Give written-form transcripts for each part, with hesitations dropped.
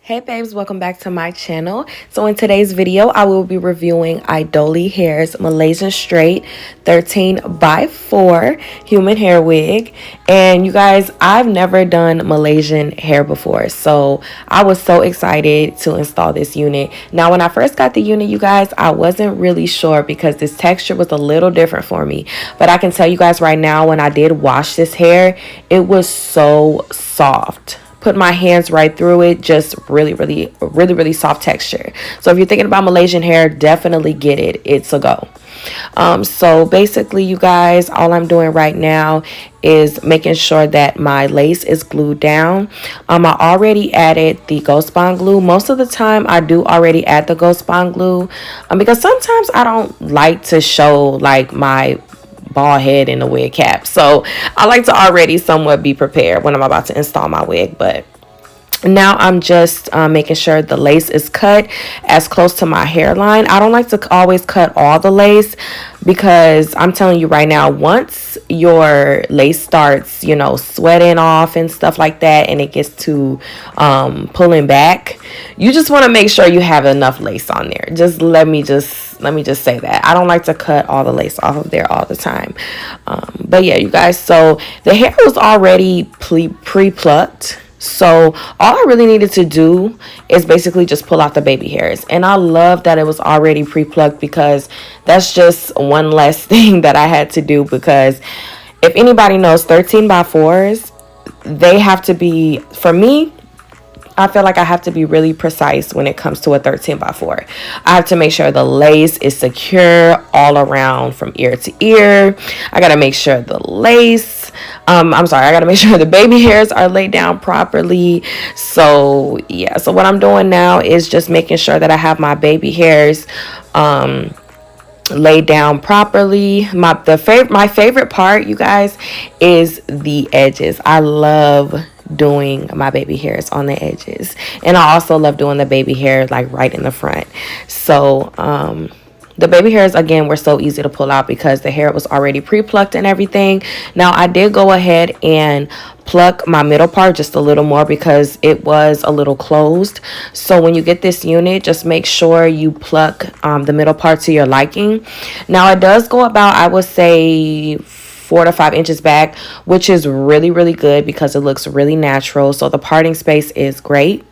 Hey babes, welcome back to my channel. So in today's video, I will be reviewing IdoliHair's Malaysian Straight 13 by 4 human hair wig. And you guys, I've never done Malaysian hair before, so I was so excited to install this unit. Now, when I first got the unit, you guys, I wasn't really sure because this texture was a little different for me. But I can tell you guys right now, when I did wash this hair, it was so soft. Put my hands right through it, just really soft texture. So if you're thinking about Malaysian hair, definitely get it. It's a go. So basically, you guys, all I'm doing right now is making sure that my lace is glued down. I already added the Ghost Bond glue. Most of the time I do already add the Ghost Bond glue, because sometimes I don't like to show like my bald head in the wig cap, so I like to already somewhat be prepared when I'm about to install my wig. But now I'm just making sure the lace is cut as close to my hairline. I don't like to always cut all the lace, because I'm telling you right now, once your lace starts, you know, sweating off and stuff like that, and it gets to pulling back, you just want to make sure you have enough lace on there. Let me just say that I don't like to cut all the lace off of there all the time. But yeah, you guys, so the hair was already pre-plucked. So all I really needed to do is basically just pull out the baby hairs. And I love that it was already pre-plucked, because that's just one less thing that I had to do. Because if anybody knows, 13 by 4s, they have to be, for me, I feel like I have to be really precise when it comes to a 13 by 4. I have to make sure the lace is secure all around from ear to ear. I got to make sure the lace, I got to make sure the baby hairs are laid down properly. So yeah, so what I'm doing now is just making sure that I have my baby hairs laid down properly. My favorite part, you guys, is the edges. I love doing my baby hairs on the edges, and I also love doing the baby hair like right in the front. So the baby hairs, again, were so easy to pull out because the hair was already pre-plucked and everything. Now I did go ahead and pluck my middle part just a little more because it was a little closed. So when you get this unit, just make sure you pluck the middle part to your liking. Now it does go about, I would say, 4 to 5 inches back, which is really good because it looks really natural. So the parting space is great.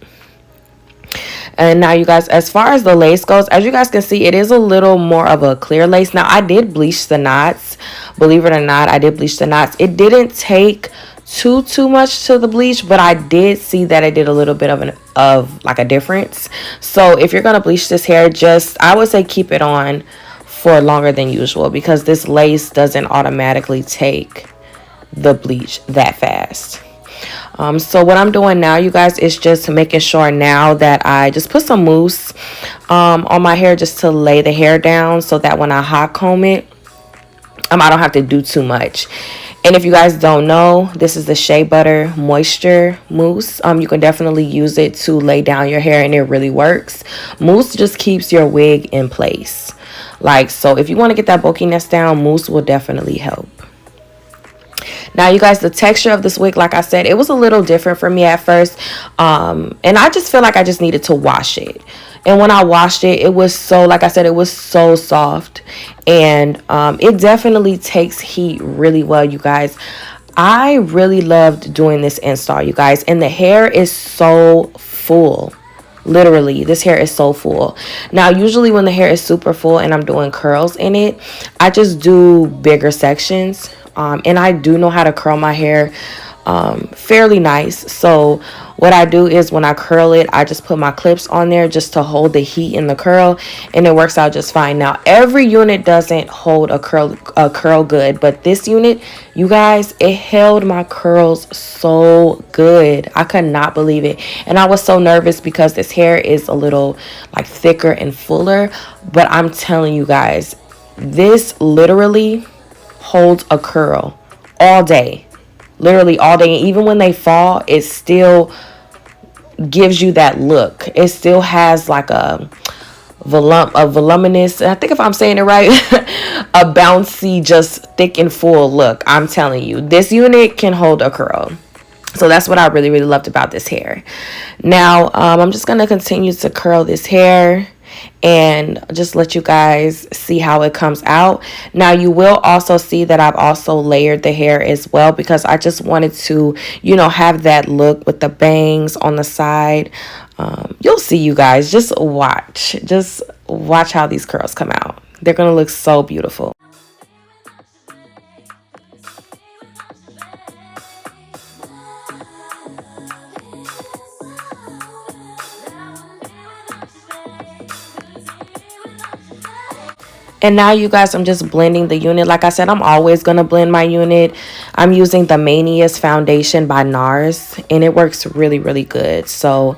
And now, you guys, as far as the lace goes, as you guys can see, it is a little more of a clear lace. Now I did bleach the knots, believe it or not. I did bleach the knots. It didn't take too much to the bleach, but I did see that it did a little bit of like a difference. So if you're gonna bleach this hair, I would say keep it on for longer than usual, because this lace doesn't automatically take the bleach that fast. So what I'm doing now, you guys, is just making sure now that I just put some mousse on my hair just to lay the hair down, so that when I hot comb it, I don't have to do too much. And if you guys don't know, this is the Shea Butter Moisture Mousse. You can definitely use it to lay down your hair, and it really works. Mousse just keeps your wig in place. So if you want to get that bulkiness down, mousse will definitely help. Now, you guys, the texture of this wig, like I said, it was a little different for me at first. And I just feel like I just needed to wash it. And when I washed it, it was so, like I said, it was so soft. And it definitely takes heat really well, you guys. I really loved doing this install, you guys. And the hair is so full. Literally, this hair is so full. Now, usually when the hair is super full and I'm doing curls in it, I just do bigger sections. And I do know how to curl my hair fairly nice. So what I do is when I curl it, I just put my clips on there just to hold the heat in the curl, and it works out just fine. Now, every unit doesn't hold a curl good, but this unit, you guys, it held my curls so good. I could not believe it. And I was so nervous because this hair is a little like thicker and fuller, but I'm telling you guys, this literally holds a curl all day, literally all day. And even when they fall, it still gives you that look. It still has like a voluminous, I think if I'm saying it right, a bouncy, just thick and full look. I'm telling you, this unit can hold a curl. So that's what I really, really loved about this hair. Now, I'm just going to continue to curl this hair and just let you guys see how it comes out. Now, you will also see that I've also layered the hair as well, because I just wanted to, you know, have that look with the bangs on the side. You'll see, you guys. Just watch how these curls come out. They're going to look so beautiful. And now, you guys, I'm just blending the unit. Like I said, I'm always going to blend my unit. I'm using the Mania's foundation by NARS, and it works really, really good. So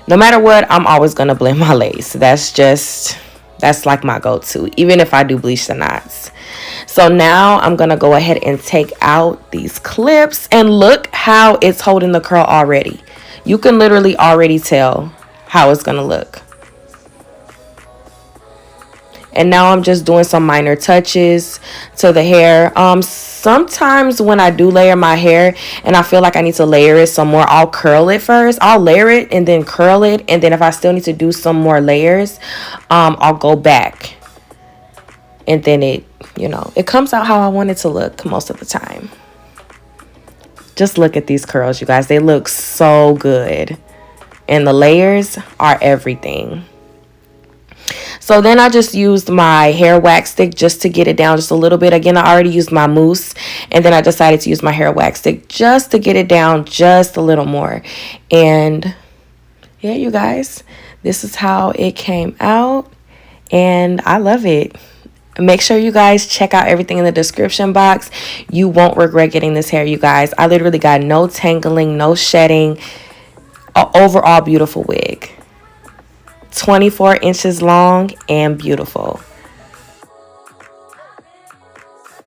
no matter what, I'm always going to blend my lace. That's like my go-to, even if I do bleach the knots. So now I'm going to go ahead and take out these clips, and look how it's holding the curl already. You can literally already tell how it's going to look. And now I'm just doing some minor touches to the hair. Sometimes when I do layer my hair and I feel like I need to layer it some more, I'll curl it first. I'll layer it and then curl it. And then if I still need to do some more layers, I'll go back. And then it comes out how I want it to look most of the time. Just look at these curls, you guys. They look so good. And the layers are everything. So then I just used my hair wax stick just to get it down just a little bit. Again, I already used my mousse, and then I decided to use my hair wax stick just to get it down just a little more. And yeah, you guys, this is how it came out, and I love it. Make sure you guys check out everything in the description box. You won't regret getting this hair, you guys. I literally got no tangling, no shedding, an overall beautiful wig. 24 inches long and beautiful.